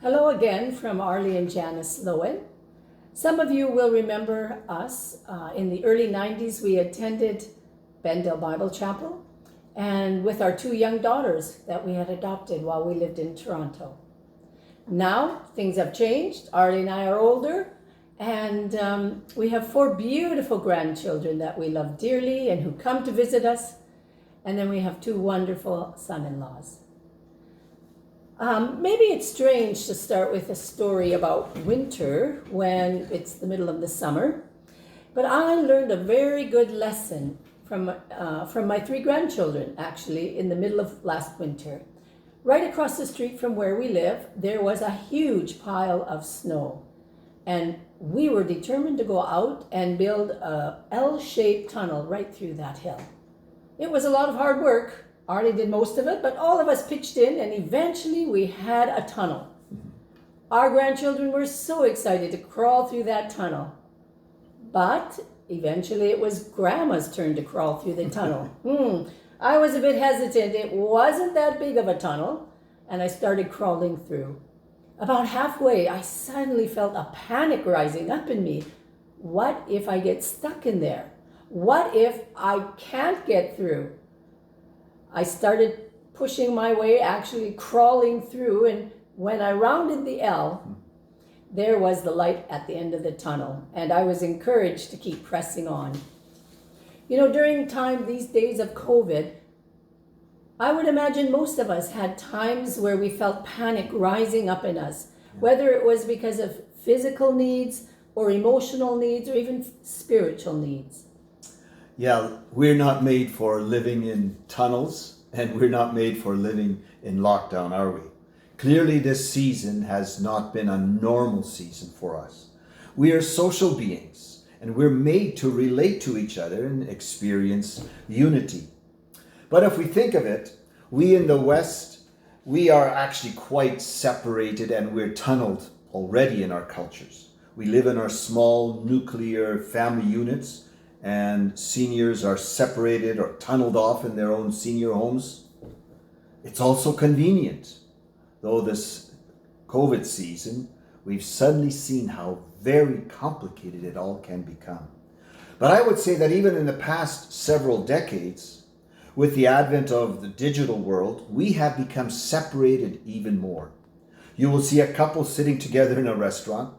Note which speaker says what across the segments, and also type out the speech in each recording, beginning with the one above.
Speaker 1: Hello again from Arlie and Janice Lowen. Some of you will remember us. In the early 90s, we attended Bendale Bible Chapel, and with our two young daughters that we had adopted while we lived in Toronto. Now, things have changed. Arlie and I are older, and we have 4 beautiful grandchildren that we love dearly and who come to visit us. And then we have 2 wonderful son-in-laws. Maybe it's strange to start with a story about winter when it's the middle of the summer, but I learned a very good lesson from my 3 grandchildren, actually, in the middle of last winter. Right across the street from where we live, there was a huge pile of snow, and we were determined to go out and build a L-shaped tunnel right through that hill. It was a lot of hard work. Arlie did most of it, but all of us pitched in, and eventually we had a tunnel. Our grandchildren were so excited to crawl through that tunnel. But eventually it was Grandma's turn to crawl through the tunnel. I was a bit hesitant. It wasn't that big of a tunnel, and I started crawling through. About halfway, I suddenly felt a panic rising up in me. What if I get stuck in there? What if I can't get through? I started pushing my way, actually crawling through, and when I rounded the L, there was the light at the end of the tunnel, and I was encouraged to keep pressing on. You know, during these days of COVID, I would imagine most of us had times where we felt panic rising up in us, whether it was because of physical needs or emotional needs or even spiritual needs.
Speaker 2: Yeah, we're not made for living in tunnels, and we're not made for living in lockdown, are we? Clearly, this season has not been a normal season for us. We are social beings, and we're made to relate to each other and experience unity. But if we think of it, we in the West, we are actually quite separated, and we're tunneled already in our cultures. We live in our small nuclear family units, and seniors are separated or tunneled off in their own senior homes. It's also convenient. Though this COVID season, we've suddenly seen how very complicated it all can become. But I would say that even in the past several decades, with the advent of the digital world, we have become separated even more. You will see a couple sitting together in a restaurant,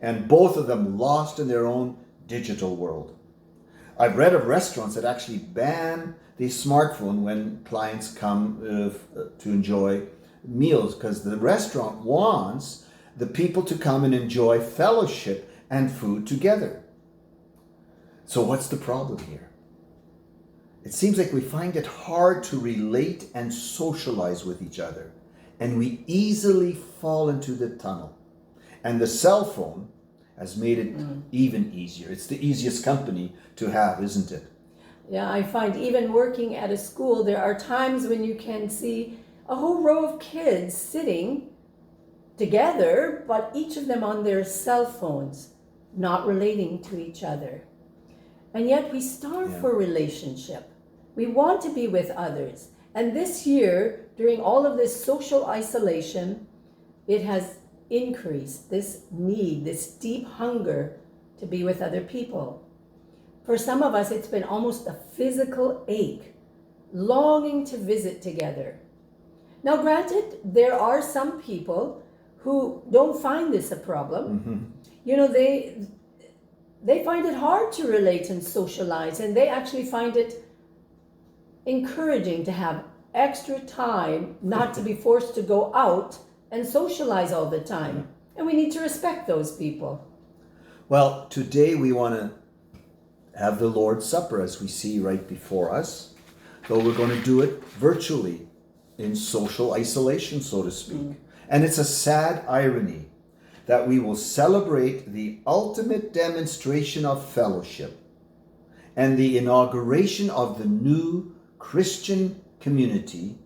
Speaker 2: and both of them lost in their own digital world. I've read of restaurants that actually ban the smartphone when clients come to enjoy meals, because the restaurant wants the people to come and enjoy fellowship and food together. So what's the problem here? It seems like we find it hard to relate and socialize with each other, and we easily fall into the tunnel. And the cell phone has made it even easier. It's the easiest company to have, isn't it?
Speaker 1: Yeah, I find even working at a school, there are times when you can see a whole row of kids sitting together, but each of them on their cell phones, not relating to each other. And yet we starve for relationship. We want to be with others. And this year, during all of this social isolation, it has increased this need, this deep hunger to be with other people. For some of us, it's been almost a physical ache, longing to visit together. Now, granted, there are some people who don't find this a problem. You know, they find it hard to relate and socialize, and they actually find it encouraging to have extra time, not to be forced to go out and socialize all the time. And we need to respect those people.
Speaker 2: Well, today we want to have the Lord's Supper as we see right before us, though we're going to do it virtually in social isolation, so to speak. And it's a sad irony that we will celebrate the ultimate demonstration of fellowship and the inauguration of the new Christian community,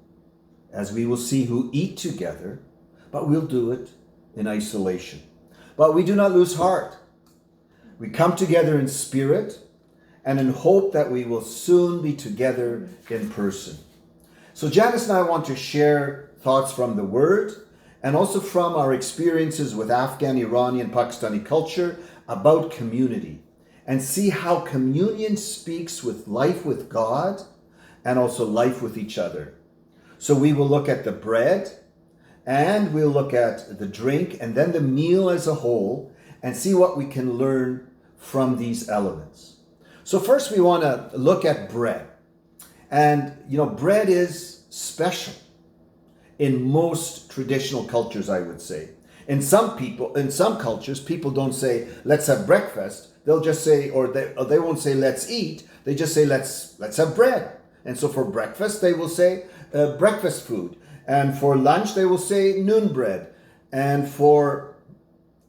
Speaker 2: as we will see, who eat together, but we'll do it in isolation. But we do not lose heart. We come together in spirit and in hope that we will soon be together in person. So Janice and I want to share thoughts from the Word and also from our experiences with Afghan, Iranian, Pakistani culture about community, and see how communion speaks with life with God and also life with each other. So we will look at the bread, and we'll look at the drink, and then the meal as a whole, and see what we can learn from these elements. So first we want to look at bread. And, bread is special in most traditional cultures, I would say. In some cultures, people don't say, let's have breakfast. They'll just say, or they won't say, let's eat. They just say, let's have bread. And so for breakfast, they will say breakfast food. And for lunch, they will say noon bread. And for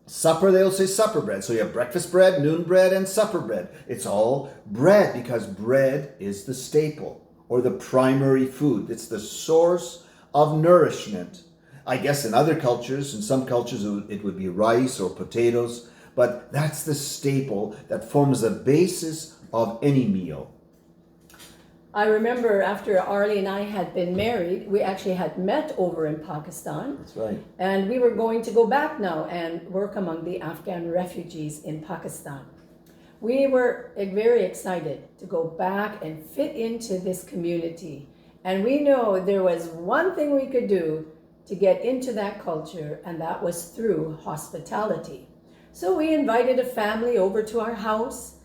Speaker 2: supper, they'll say supper bread. So you have breakfast bread, noon bread, and supper bread. It's all bread because bread is the staple or the primary food. It's the source of nourishment. I guess in other cultures, in some cultures, it would be rice or potatoes, but that's the staple that forms the basis of any meal.
Speaker 1: I remember after Arlie and I had been married, we actually had met over in Pakistan.
Speaker 2: That's right.
Speaker 1: And we were going to go back now and work among the Afghan refugees in Pakistan. We were very excited to go back and fit into this community. And we know there was one thing we could do to get into that culture, and that was through hospitality. So we invited a family over to our house,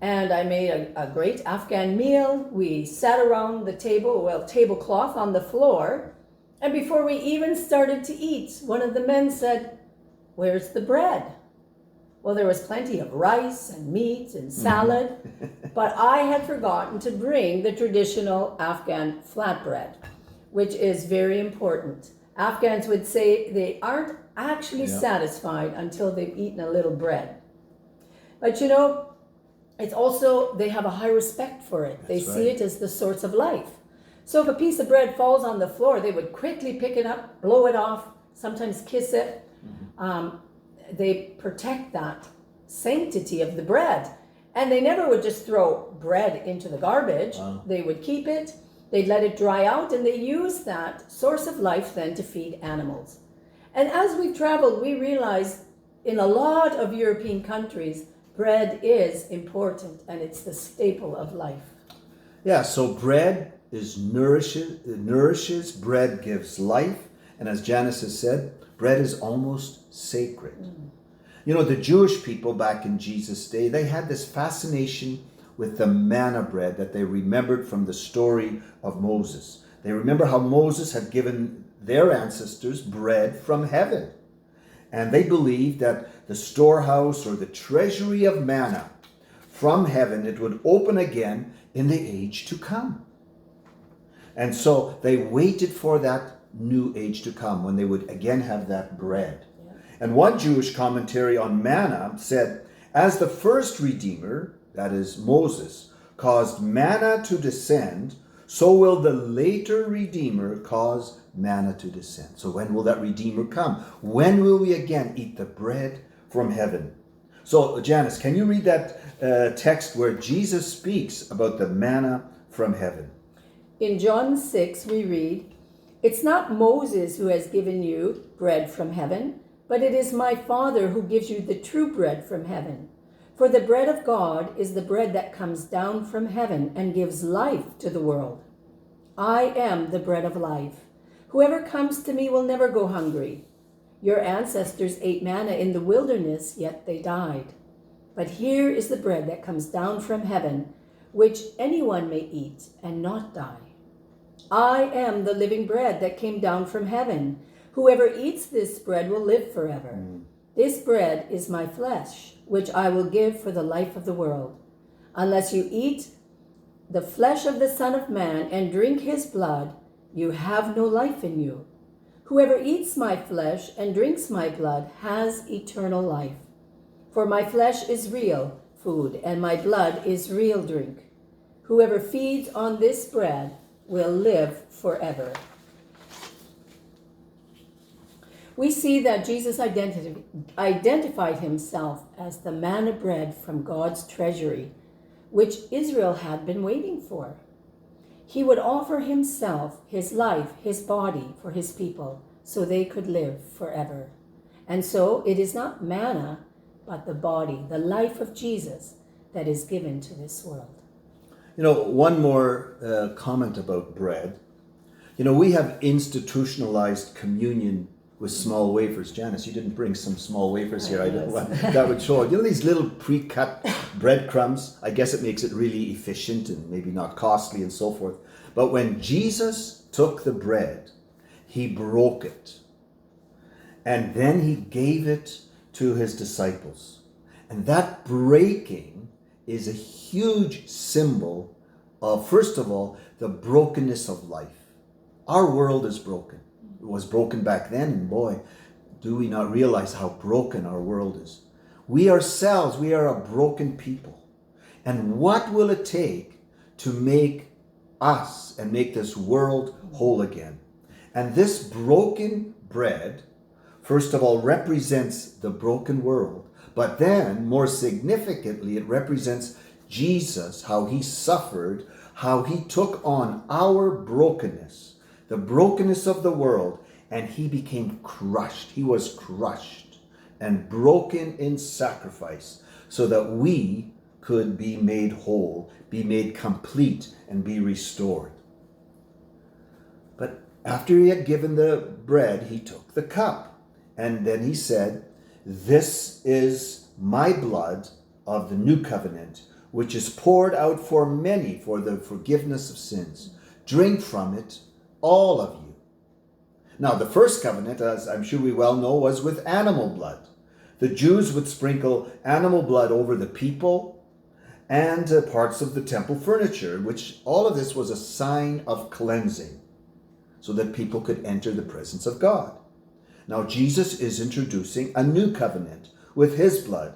Speaker 1: and I made a great Afghan meal. We sat around the tablecloth on the floor, and before we even started to eat, one of the men said, "Where's the bread?" Well, there was plenty of rice and meat and salad, but I had forgotten to bring the traditional Afghan flatbread, which is very important. Afghans would say they aren't actually satisfied until they've eaten a little bread. But it's also, they have a high respect for it. They see it as the source of life. So if a piece of bread falls on the floor, they would quickly pick it up, blow it off, sometimes kiss it. They protect that sanctity of the bread. And they never would just throw bread into the garbage. They would keep it, they'd let it dry out, and they use that source of life then to feed animals. And as we've traveled, we realized in a lot of European countries, bread is important and it's the staple of life.
Speaker 2: Yeah, so bread nourishes, bread gives life. And as Janice has said, bread is almost sacred. The Jewish people back in Jesus' day, they had this fascination with the manna bread that they remembered from the story of Moses. They remember how Moses had given their ancestors bread from heaven. And they believed that the storehouse or the treasury of manna from heaven, it would open again in the age to come. And so they waited for that new age to come when they would again have that bread. And one Jewish commentary on manna said, as the first Redeemer, that is Moses, caused manna to descend, so will the later Redeemer cause manna to descend. So when will that Redeemer come? When will we again eat the bread from heaven? So Janice, can you read that text where Jesus speaks about the manna from heaven?
Speaker 1: In John 6, we read, "It's not Moses who has given you bread from heaven, but it is my Father who gives you the true bread from heaven. For the bread of God is the bread that comes down from heaven and gives life to the world. I am the bread of life. Whoever comes to me will never go hungry. Your ancestors ate manna in the wilderness, yet they died. But here is the bread that comes down from heaven, which anyone may eat and not die. I am the living bread that came down from heaven. Whoever eats this bread will live forever. This bread is my flesh, which I will give for the life of the world. Unless you eat the flesh of the Son of Man and drink his blood, you have no life in you. Whoever eats my flesh and drinks my blood has eternal life. For my flesh is real food, and my blood is real drink. Whoever feeds on this bread will live forever." We see that Jesus identified himself as the manna bread from God's treasury, which Israel had been waiting for. He would offer himself, his life, his body for his people, so they could live forever. And so it is not manna, but the body, the life of Jesus that is given to this world.
Speaker 2: You know, one more comment about bread. You know, we have institutionalized communion with small wafers. Janice, you didn't bring some small wafers here. I don't want that would show. You know, these little pre-cut breadcrumbs. I guess it makes it really efficient and maybe not costly and so forth. But when Jesus took the bread, he broke it. And then he gave it to his disciples. And that breaking is a huge symbol of, first of all, the brokenness of life. Our world is broken. It was broken back then, and boy, do we not realize how broken our world is. We ourselves, we are a broken people. And what will it take to make us and make this world whole again? And this broken bread, first of all, represents the broken world. But then, more significantly, it represents Jesus, how he suffered, how he took on our brokenness, the brokenness of the world, and he became crushed. He was crushed and broken in sacrifice so that we could be made whole, be made complete, and be restored. But after he had given the bread, he took the cup, and then he said, "This is my blood of the new covenant, which is poured out for many for the forgiveness of sins. Drink from it, all of you." Now, the first covenant, as I'm sure we well know, was with animal blood. The Jews would sprinkle animal blood over the people and parts of the temple furniture, which all of this was a sign of cleansing so that people could enter the presence of God. Now, Jesus is introducing a new covenant with his blood,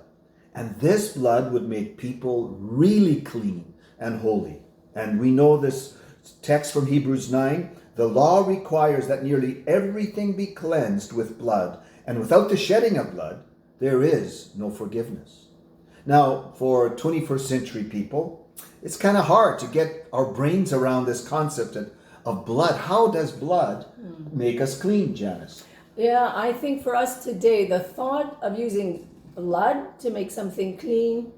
Speaker 2: and this blood would make people really clean and holy. And we know this text from Hebrews 9, the law requires that nearly everything be cleansed with blood, and without the shedding of blood, there is no forgiveness. Now, for 21st century people, it's kind of hard to get our brains around this concept of blood. How does blood make us clean, Janice?
Speaker 1: Yeah, I think for us today, the thought of using blood to make something clean,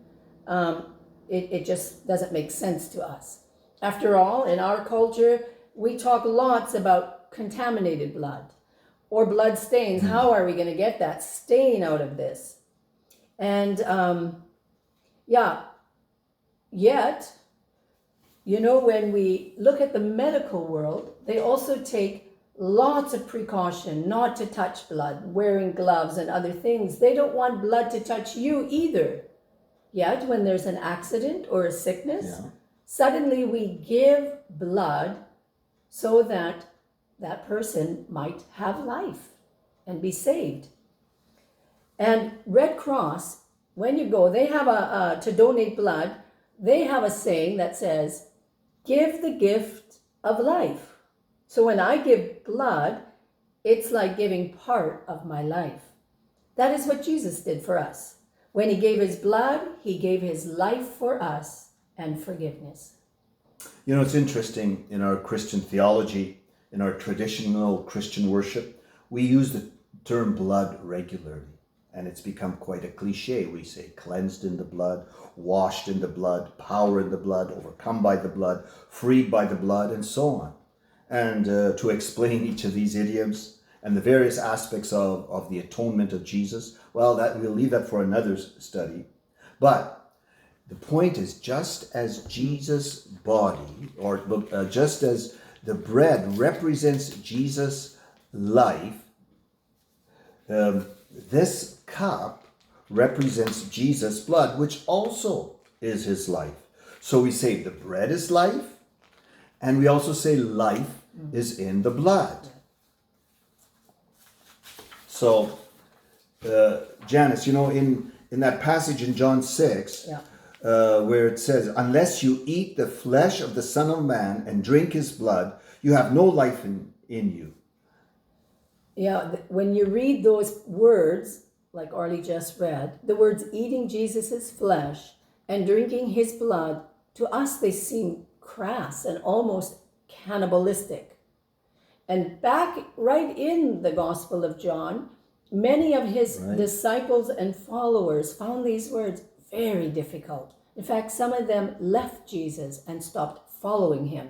Speaker 1: it just doesn't make sense to us. After all, in our culture, we talk lots about contaminated blood or blood stains. How are we going to get that stain out of this? And yet, you know, when we look at the medical world, they also take lots of precaution not to touch blood, wearing gloves and other things. They don't want blood to touch you either. Yet, when there's an accident or a sickness, suddenly we give blood so that that person might have life and be saved. And Red Cross, when you go, they have to donate blood, they have a saying that says, "Give the gift of life." So when I give blood, it's like giving part of my life. That is what Jesus did for us. When he gave his blood, he gave his life for us and forgiveness.
Speaker 2: You know, it's interesting in our Christian theology, in our traditional Christian worship, we use the term blood regularly. And it's become quite a cliche. We say cleansed in the blood, washed in the blood, power in the blood, overcome by the blood, freed by the blood, and so on. And to explain each of these idioms and the various aspects of the atonement of Jesus, well, that we'll leave that for another study. But the point is, just as Jesus' body, or just as the bread represents Jesus' life, this cup represents Jesus' blood, which also is his life. So we say the bread is life, and we also say life is in the blood. So, Janice, you know, in that passage in John 6, where it says, "Unless you eat the flesh of the Son of Man and drink his blood, you have no life in you."
Speaker 1: Yeah, when you read those words, like Arlie just read, the words eating Jesus's flesh and drinking his blood, to us they seem crass and almost cannibalistic. And back right in the Gospel of John, many of his disciples and followers found these words very difficult. In fact, some of them left Jesus and stopped following him.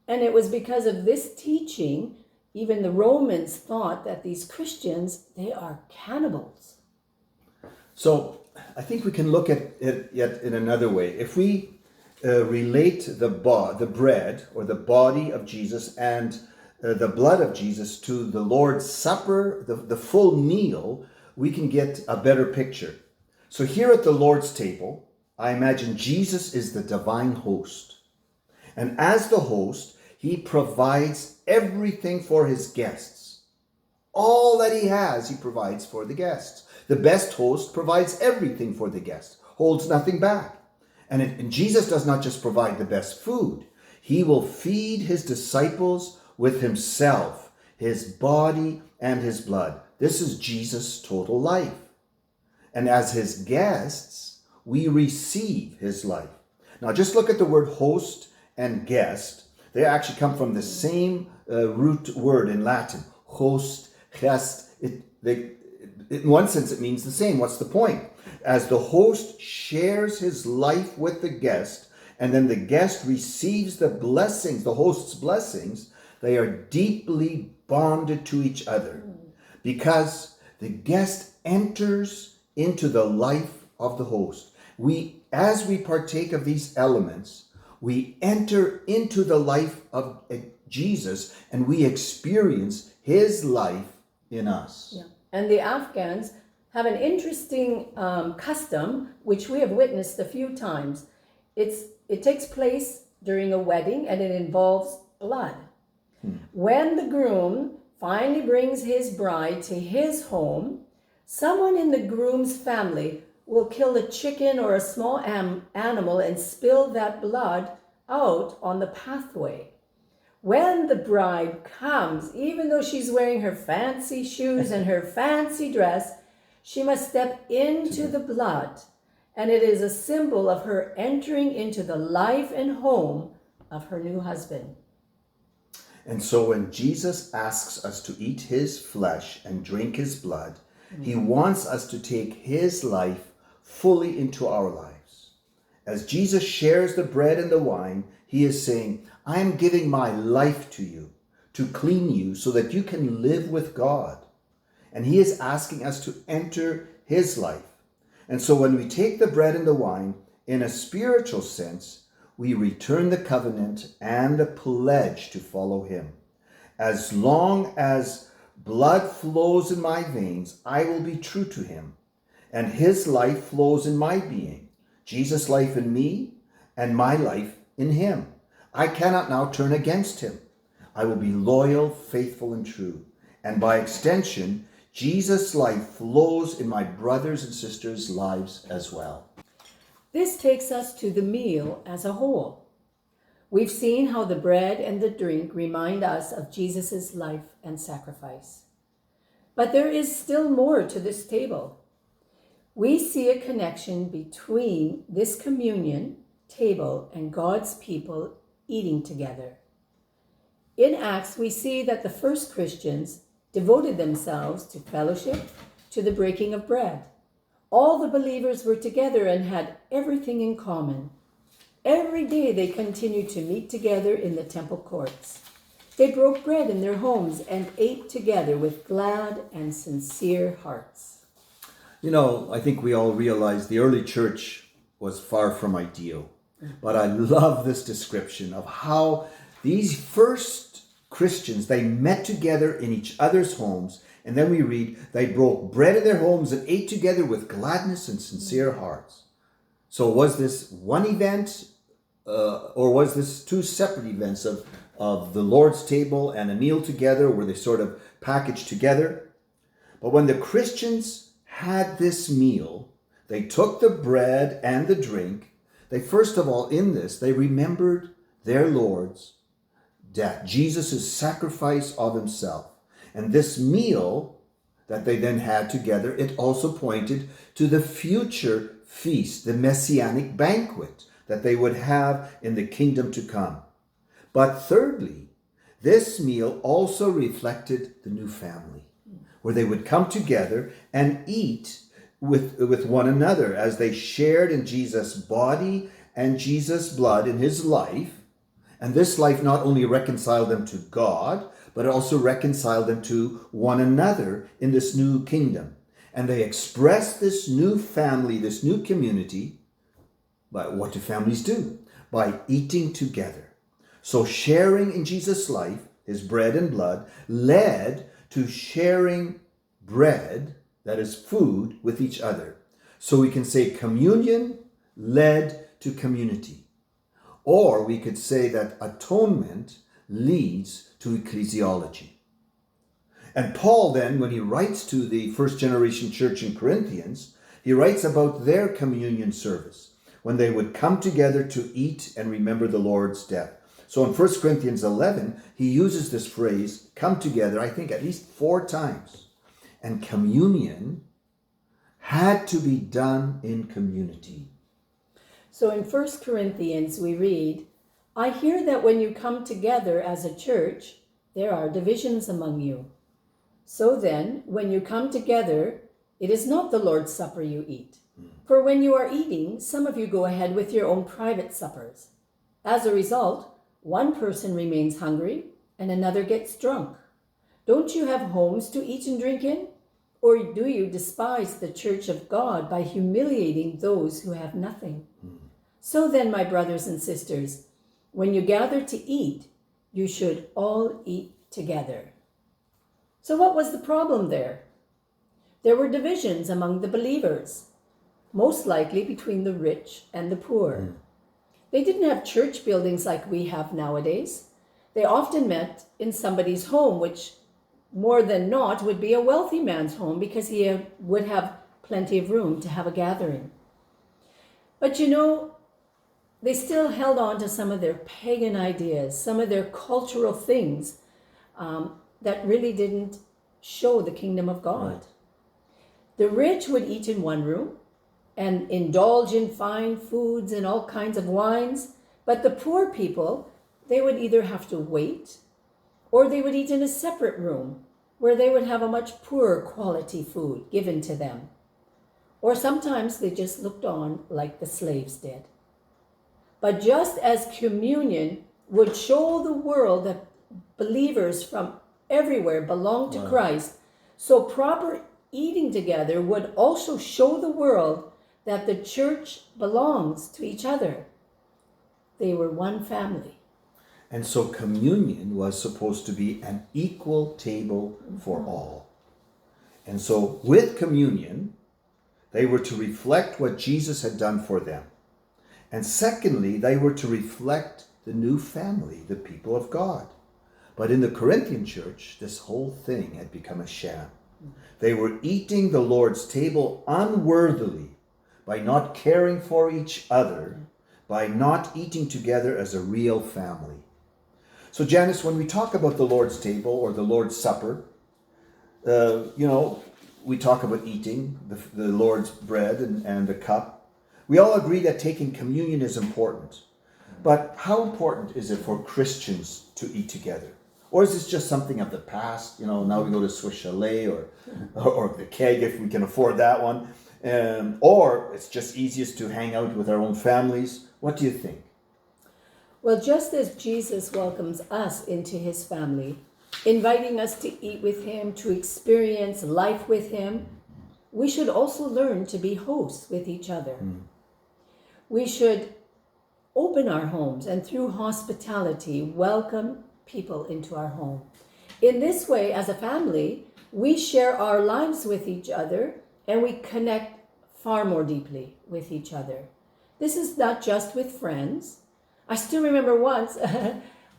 Speaker 1: And it was because of this teaching, even the Romans thought that these Christians, they are cannibals.
Speaker 2: So I think we can look at it yet in another way. If we relate the bread or the body of Jesus and the blood of Jesus to the Lord's Supper, the full meal, we can get a better picture. So here at the Lord's table, I imagine Jesus is the divine host. And as the host, he provides everything for his guests. All that he has, he provides for the guests. The best host provides everything for the guest, holds nothing back. And Jesus does not just provide the best food. He will feed his disciples with himself, his body and his blood. This is Jesus' total life. And as his guests, we receive his life. Now just look at the word host and guest. They actually come from the same root word in Latin, host, gest. In one sense, it means the same. What's the point? As the host shares his life with the guest, and then the guest receives the blessings, the host's blessings, they are deeply bonded to each other because the guest enters into the life of the host. As we partake of these elements, we enter into the life of Jesus and we experience his life in us.
Speaker 1: Yeah. And the Afghans have an interesting custom, which we have witnessed a few times. It takes place during a wedding and it involves blood. When the groom finally brings his bride to his home, someone in the groom's family will kill a chicken or a small animal and spill that blood out on the pathway. When the bride comes, even though she's wearing her fancy shoes and her fancy dress, she must step into the blood. And it is a symbol of her entering into the life and home of her new husband.
Speaker 2: And so when Jesus asks us to eat his flesh and drink his blood, he wants us to take his life fully into our lives. As Jesus shares the bread and the wine, he is saying, I am giving my life to you, to clean you so that you can live with God. And he is asking us to enter his life. And so when we take the bread and the wine, in a spiritual sense, we return the covenant and the pledge to follow him. As long as blood flows in my veins, I will be true to him. And his life flows in my being. Jesus' life in me and my life in him. I cannot now turn against him. I will be loyal, faithful, and true. And by extension, Jesus' life flows in my brothers and sisters' lives as well.
Speaker 1: This takes us to the meal as a whole. We've seen how the bread and the drink remind us of Jesus' life and sacrifice. But there is still more to this table. We see a connection between this communion table and God's people eating together. In Acts, we see that the first Christians devoted themselves to fellowship, to the breaking of bread. All the believers were together and had everything in common. Every day they continued to meet together in the temple courts. They broke bread in their homes and ate together with glad and sincere hearts.
Speaker 2: You know, I think we all realize the early church was far from ideal. But I love this description of how these first Christians, they met together in each other's homes. And then we read, they broke bread in their homes and ate together with gladness and sincere hearts. So was this one event or was this two separate events of the Lord's table and a meal together? Were they sort of packaged together? But when the Christians had this meal, they took the bread and the drink. They first of all, in this, they remembered their Lord's death, Jesus' sacrifice of himself. And this meal that they then had together, it also pointed to the future feast, the messianic banquet that they would have in the kingdom to come. But thirdly, This meal also reflected the new family, where they would come together and eat with one another as they shared in Jesus' body and Jesus' blood in his life. And this life not only reconciled them to God, but it also reconciled them to one another in this new kingdom. And they expressed this new family, this new community, by what do families do? By eating together. So sharing in Jesus' life, his bread and blood, led to sharing bread, that is food, with each other. So we can say communion led to community. Or we could say that atonement leads to ecclesiology. And Paul then, when he writes to the first generation church in Corinthians, he writes about their communion service, when they would come together to eat and remember the Lord's death. So in 1 Corinthians 11, he uses this phrase, come together, I think at least 4 times. And communion had to be done in community.
Speaker 1: So in 1 Corinthians we read, I hear that when you come together as a church, there are divisions among you. So then, when you come together, it is not the Lord's Supper you eat. For when you are eating, some of you go ahead with your own private suppers. As a result, one person remains hungry and another gets drunk. Don't you have homes to eat and drink in? Or do you despise the church of God by humiliating those who have nothing? So then, my brothers and sisters, when you gather to eat, you should all eat together. So what was the problem there? There were divisions among the believers, most likely between the rich and the poor. They didn't have church buildings like we have nowadays. They often met in somebody's home, which more than not would be a wealthy man's home because he would have plenty of room to have a gathering. But they still held on to some of their pagan ideas, some of their cultural things that really didn't show the kingdom of God. Right. The rich would eat in one room and indulge in fine foods and all kinds of wines, but the poor people, they would either have to wait or they would eat in a separate room where they would have a much poorer quality food given to them. Or sometimes they just looked on like the slaves did. But just as communion would show the world that believers from everywhere belong to Christ, so proper eating together would also show the world that the church belongs to each other. They were one family.
Speaker 2: And so communion was supposed to be an equal table for all. And so with communion, they were to reflect what Jesus had done for them. And secondly, they were to reflect the new family, the people of God. But in the Corinthian church, this whole thing had become a sham. They were eating the Lord's table unworthily by not caring for each other, by not eating together as a real family. So Janice, when we talk about the Lord's table or the Lord's Supper, we talk about eating the Lord's bread and the cup. We all agree that taking communion is important. But how important is it for Christians to eat together? Or is this just something of the past? Now we go to Swiss Chalet or the keg if we can afford that one. Or it's just easiest to hang out with our own families. What do you think?
Speaker 1: Well, just as Jesus welcomes us into his family, inviting us to eat with him, to experience life with him, we should also learn to be hosts with each other. We should open our homes and through hospitality welcome people into our home. In this way, as a family, we share our lives with each other and we connect far more deeply with each other. This is not just with friends. I still remember once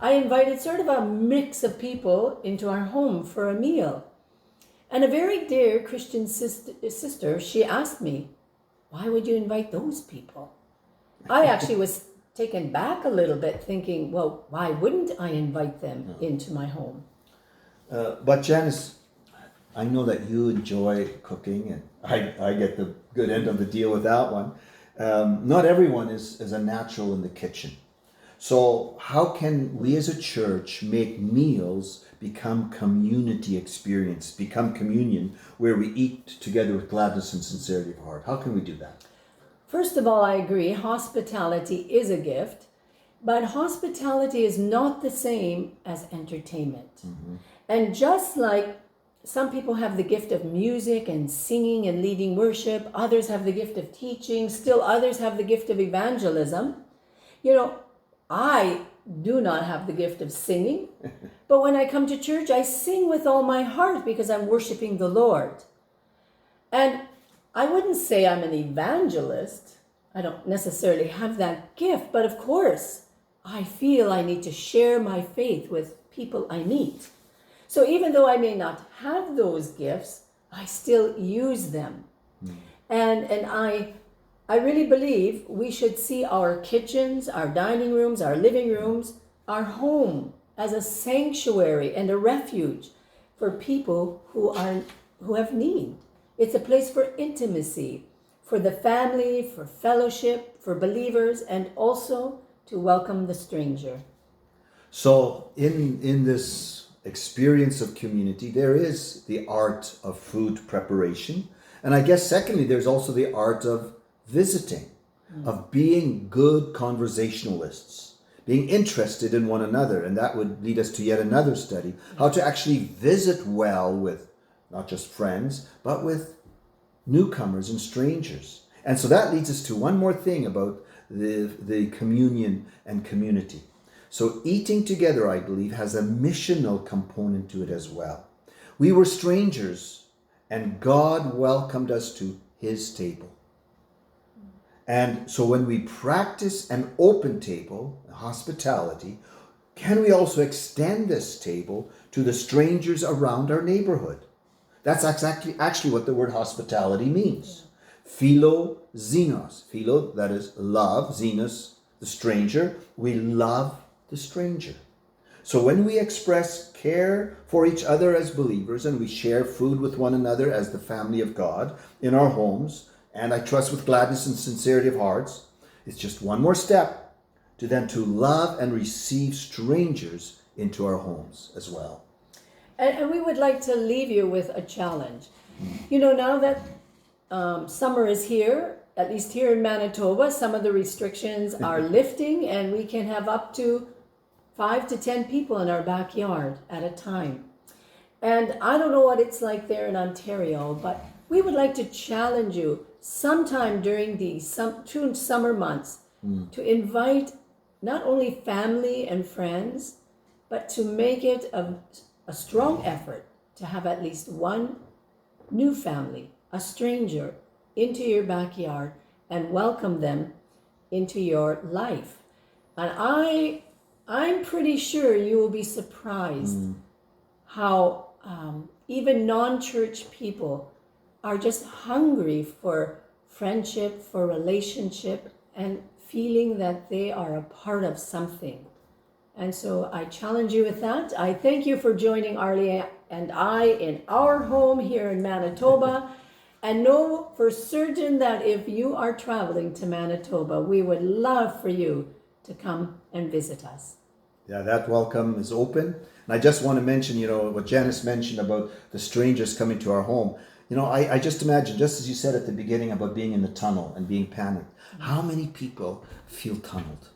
Speaker 1: I invited sort of a mix of people into our home for a meal. And a very dear Christian sister, she asked me, why would you invite those people? I actually was taken back a little bit thinking, well, why wouldn't I invite them into my home?
Speaker 2: But Janice, I know that you enjoy cooking and I get the good end of the deal with that one. Not everyone is a natural in the kitchen. So how can we as a church make meals become community experience, become communion, where we eat together with gladness and sincerity of heart? How can we do that?
Speaker 1: First of all, I agree, hospitality is a gift, but hospitality is not the same as entertainment. And just like some people have the gift of music and singing and leading worship, others have the gift of teaching, still others have the gift of evangelism. You know, I do not have the gift of singing, but when I come to church, I sing with all my heart because I'm worshiping the Lord. And I wouldn't say I'm an evangelist. I don't necessarily have that gift, but of course, I feel I need to share my faith with people I meet. So even though I may not have those gifts, I still use them. And I really believe we should see our kitchens, our dining rooms, our living rooms, our home as a sanctuary and a refuge for people who have need. It's a place for intimacy, for the family, for fellowship, for believers, and also to welcome the stranger.
Speaker 2: So in this experience of community, there is the art of food preparation. And I guess secondly, there's also the art of visiting, of being good conversationalists, being interested in one another. And that would lead us to yet another study, how to actually visit well with not just friends, but with newcomers and strangers. And so that leads us to one more thing about the communion and community. So eating together, I believe, has a missional component to it as well. We were strangers, and God welcomed us to his table. And so when we practice an open table, hospitality, can we also extend this table to the strangers around our neighborhood? That's actually what the word hospitality means. Philoxenos. Philo, that is love. Xenos, the stranger. We love the stranger. So when we express care for each other as believers and we share food with one another as the family of God in our homes, and I trust with gladness and sincerity of hearts, it's just one more step to love and receive strangers into our homes as well.
Speaker 1: And we would like to leave you with a challenge. You know, now that summer is here, at least here in Manitoba, some of the restrictions are lifting and we can have up to 5 to 10 people in our backyard at a time. And I don't know what it's like there in Ontario, but we would like to challenge you sometime during the 2 summer months to invite not only family and friends, but to make it a strong effort to have at least one new family, a stranger, into your backyard and welcome them into your life. And I'm pretty sure you will be surprised how even non-church people are just hungry for friendship, for relationship, and feeling that they are a part of something. And so I challenge you with that. I thank you for joining Arlie and I in our home here in Manitoba. And know for certain that if you are traveling to Manitoba, we would love for you to come and visit us.
Speaker 2: Yeah, that welcome is open. And I just want to mention, what Janice mentioned about the strangers coming to our home. I just imagine, just as you said at the beginning about being in the tunnel and being panicked, how many people feel tunneled,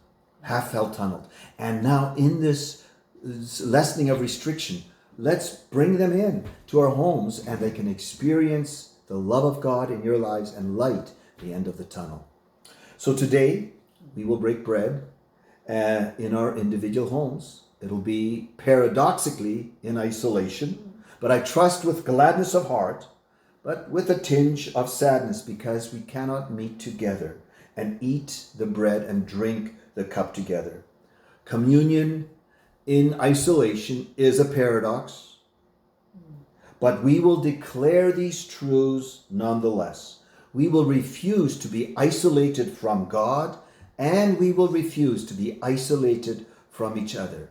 Speaker 2: have felt tunneled. And now in this lessening of restriction, let's bring them in to our homes and they can experience the love of God in your lives and light at the end of the tunnel. So today, we will break bread in our individual homes. It'll be paradoxically in isolation, but I trust with gladness of heart, but with a tinge of sadness because we cannot meet together and eat the bread and drink the cup together. Communion in isolation is a paradox, but we will declare these truths nonetheless. We will refuse to be isolated from God, and we will refuse to be isolated from each other.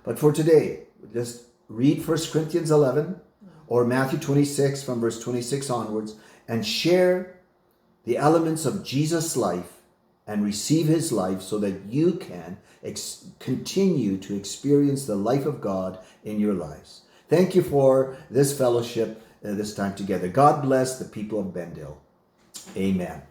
Speaker 2: But for today, just read 1 Corinthians 11 or Matthew 26 from verse 26 onwards and share the elements of Jesus' life and receive his life so that you can continue to experience the life of God in your lives. Thank you for this fellowship, this time together. God bless the people of Bendale. Amen.